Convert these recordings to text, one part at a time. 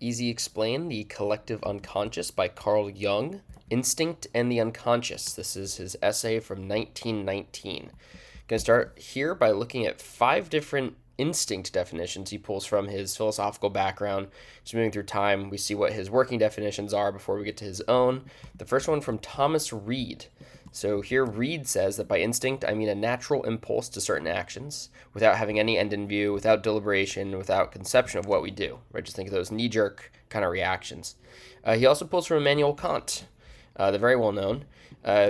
Easy Explain, The Collective Unconscious by Carl Jung, Instinct and the Unconscious. This is his essay from 1919. I'm going to start here by looking at 5 different instinct definitions he pulls from his philosophical background. Just moving through time, we see what his working definitions are before we get to his own. The first one from Thomas Reid. So here Reid says that by instinct, I mean a natural impulse to certain actions, without having any end in view, without deliberation, without conception of what we do. Right? Just think of those knee-jerk kind of reactions. He also pulls from Immanuel Kant, the very well-known,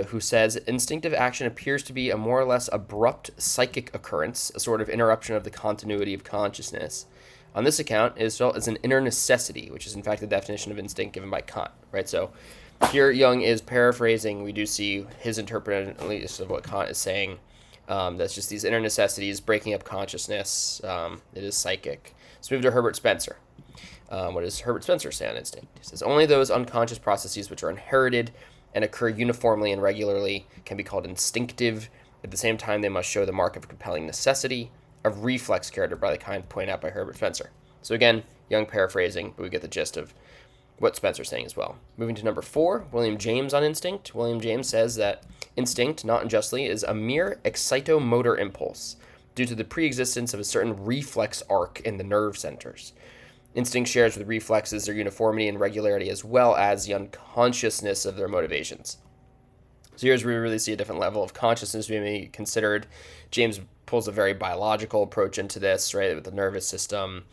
who says instinctive action appears to be a more or less abrupt psychic occurrence, a sort of interruption of the continuity of consciousness. On this account, it is felt as an inner necessity, which is in fact the definition of instinct given by Kant. Right? So here Jung is paraphrasing. We do see his interpretation, at least, of what Kant is saying. That's just these inner necessities, breaking up consciousness. It is psychic. Let's move to Herbert Spencer. What does Herbert Spencer say on instinct? He says, only those unconscious processes which are inherited and occur uniformly and regularly can be called instinctive. At the same time, they must show the mark of compelling necessity, of reflex character by the kind pointed out by Herbert Spencer. So again, Jung paraphrasing, but we get the gist of what Spencer's saying as well. Moving to number 4, William James on instinct. William James says that instinct, not unjustly, is a mere excitomotor impulse due to the preexistence of a certain reflex arc in the nerve centers. Instinct shares with reflexes their uniformity and regularity as well as the unconsciousness of their motivations. So here's where we really see a different level of consciousness being considered. James pulls a very biological approach into this, right, with the nervous system.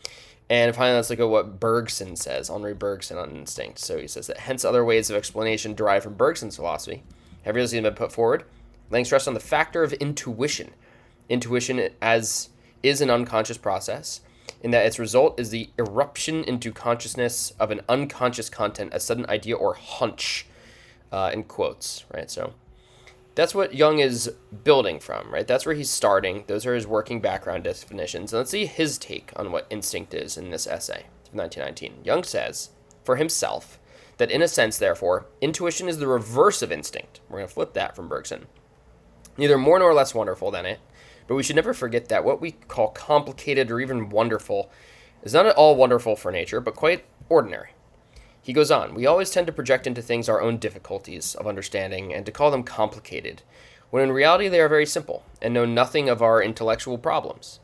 And finally, let's look at what Bergson says, Henri Bergson on instinct. So he says that hence other ways of explanation derived from Bergson's philosophy have really been put forward, laying stress on the factor of intuition. Intuition as is an unconscious process, in that its result is the eruption into consciousness of an unconscious content, a sudden idea or hunch, in quotes, right? So that's what Jung is building from, right? That's where he's starting. Those are his working background definitions. And let's see his take on what instinct is in this essay from 1919. Jung says, for himself, that in a sense, therefore, intuition is the reverse of instinct. We're going to flip that from Bergson. Neither more nor less wonderful than it, but we should never forget that what we call complicated or even wonderful is not at all wonderful for nature, but quite ordinary. He goes on, we always tend to project into things our own difficulties of understanding and to call them complicated, when in reality they are very simple and know nothing of our intellectual problems.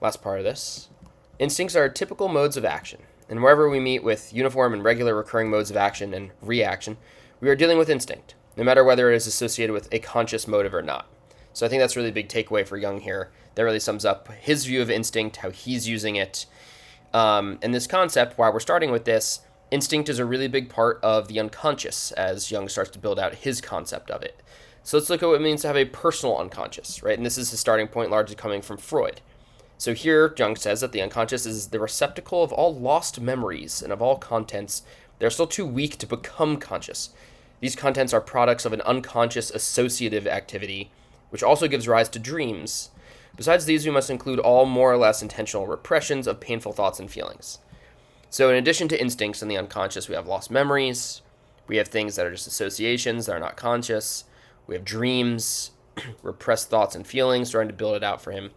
Last part of this. Instincts are typical modes of action, and wherever we meet with uniform and regular recurring modes of action and reaction, we are dealing with instinct, no matter whether it is associated with a conscious motive or not. So I think that's really a big takeaway for Jung here. That really sums up his view of instinct, how he's using it. And this concept, why we're starting with this, instinct is a really big part of the unconscious as Jung starts to build out his concept of it. So let's look at what it means to have a personal unconscious, right? And this is his starting point largely coming from Freud. So here, Jung says that the unconscious is the receptacle of all lost memories and of all contents that are still too weak to become conscious. These contents are products of an unconscious associative activity, which also gives rise to dreams. Besides these, we must include all more or less intentional repressions of painful thoughts and feelings. So in addition to instincts in the unconscious, we have lost memories, we have things that are just associations that are not conscious, we have dreams, repressed thoughts and feelings, starting to build it out for him.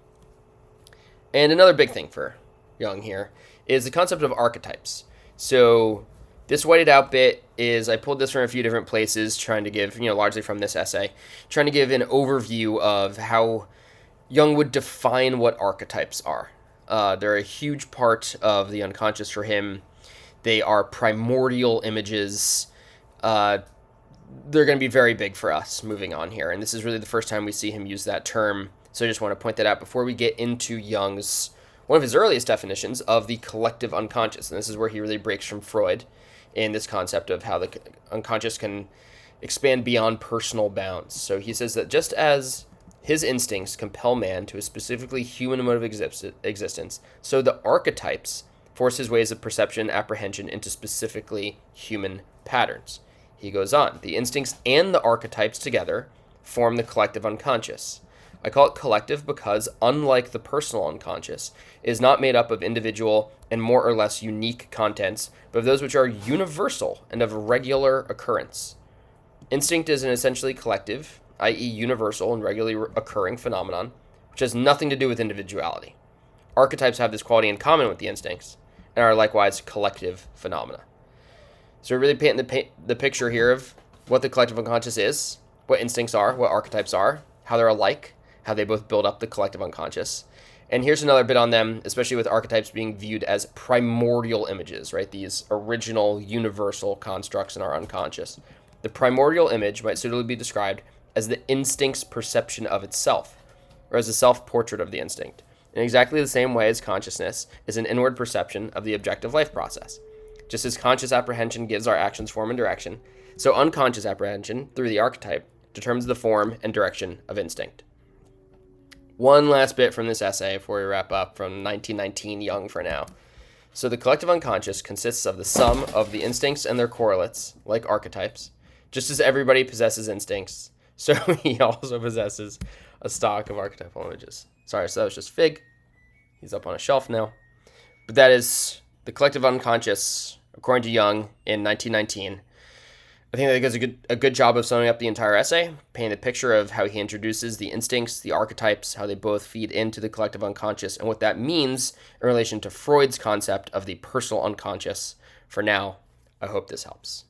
And another big thing for Jung here is the concept of archetypes. So this whited out bit is, I pulled this from a few different places, trying to give, largely from this essay, trying to give an overview of how Jung would define what archetypes are. They're a huge part of the unconscious for him. They are primordial images. They're going to be very big for us moving on here. And this is really the first time we see him use that term. So I just want to point that out before we get into Jung's, one of his earliest definitions of the collective unconscious. And this is where he really breaks from Freud in this concept of how the unconscious can expand beyond personal bounds. So he says that just as his instincts compel man to a specifically human mode of existence, so the archetypes force his ways of perception and apprehension into specifically human patterns. He goes on, the instincts and the archetypes together form the collective unconscious. I call it collective because, unlike the personal unconscious, it is not made up of individual and more or less unique contents, but of those which are universal and of regular occurrence. Instinct is an essentially collective, i.e. universal and regularly occurring phenomenon, which has nothing to do with individuality. Archetypes have this quality in common with the instincts, and are likewise collective phenomena. So we're really painting the picture here of what the collective unconscious is, what instincts are, what archetypes are, how they're alike, how they both build up the collective unconscious. And here's another bit on them, especially with archetypes being viewed as primordial images, right? These original universal constructs in our unconscious. The primordial image might suitably be described as the instinct's perception of itself, or as a self-portrait of the instinct, in exactly the same way as consciousness is an inward perception of the objective life process. Just as conscious apprehension gives our actions form and direction, so unconscious apprehension, through the archetype, determines the form and direction of instinct. One last bit from this essay before we wrap up, from 1919, Jung for now. So the collective unconscious consists of the sum of the instincts and their correlates, like archetypes. Just as everybody possesses instincts, so he also possesses a stock of archetypal images. Sorry, so that was just Fig. He's up on a shelf now. But that is the collective unconscious, according to Jung, in 1919. I think that does a good job of summing up the entire essay, painting the picture of how he introduces the instincts, the archetypes, how they both feed into the collective unconscious, and what that means in relation to Freud's concept of the personal unconscious. For now, I hope this helps.